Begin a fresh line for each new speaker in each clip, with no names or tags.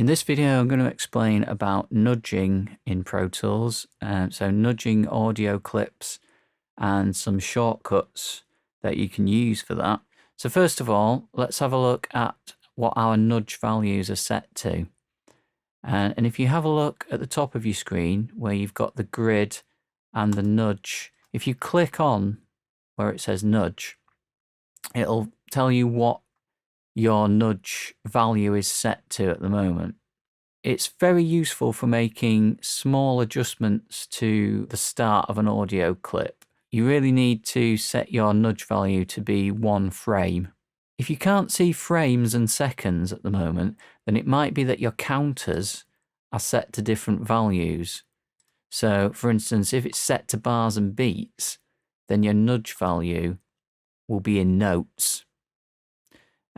this video, I'm going to explain about nudging in Pro Tools. So nudging audio clips and some shortcuts that you can use for that. So first of all, let's have a look at what our nudge values are set to. And if you have a look at the top of your screen where you've got the grid and the nudge, if you click on where it says nudge, it'll tell you what your nudge value is set to at the moment. It's very useful for making small adjustments to the start of an audio clip. You really need to set your nudge value to be 1 frame. If you can't see frames and seconds at the moment, then it might be that your counters are set to different values. So, for instance, if it's set to bars and beats, then your nudge value will be in notes.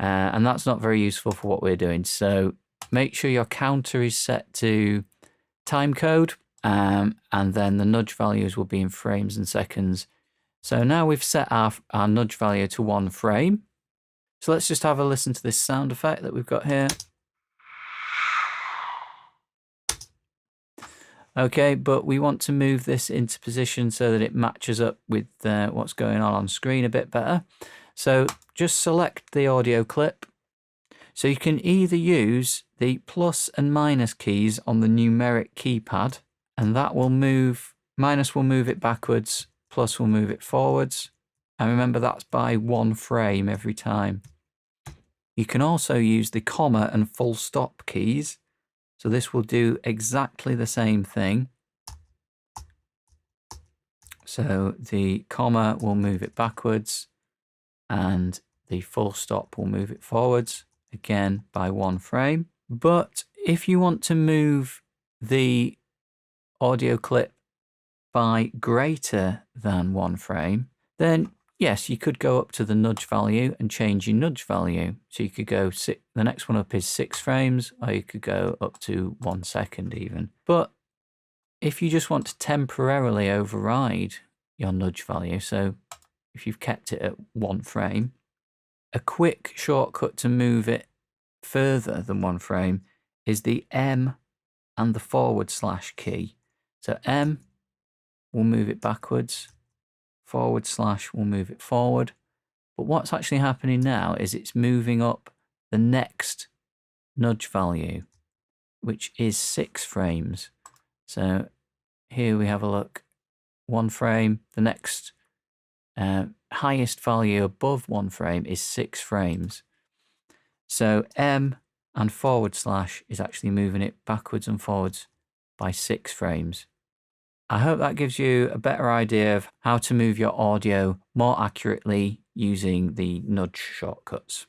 And that's not very useful for what we're doing. So make sure your counter is set to time code, and then the nudge values will be in frames and seconds. So now we've set our nudge value to 1 frame. So let's just have a listen to this sound effect that we've got here. Okay, but we want to move this into position so that it matches up with what's going on screen a bit better. So just select the audio clip. So you can either use the plus and minus keys on the numeric keypad, and that will move, minus will move it backwards, plus will move it forwards. And remember, that's by 1 frame every time. You can also use the comma and full stop keys. So this will do exactly the same thing. So the comma will move it backwards and the full stop will move it forwards, again by 1 frame. But if you want to move the audio clip by greater than 1 frame, then yes, you could go up to the nudge value and change your nudge value. So you could go, the next one up is 6 frames, or you could go up to 1 second even. But if you just want to temporarily override your nudge value, so if you've kept it at 1 frame, a quick shortcut to move it further than 1 frame is the M and the / key. So M will move it backwards, / will move it forward. But what's actually happening now is it's moving up the next nudge value, which is 6 frames. So here we have a look, 1 frame, the next highest value above 1 frame is 6 frames. So M and / is actually moving it backwards and forwards by 6 frames. I hope that gives you a better idea of how to move your audio more accurately using the nudge shortcuts.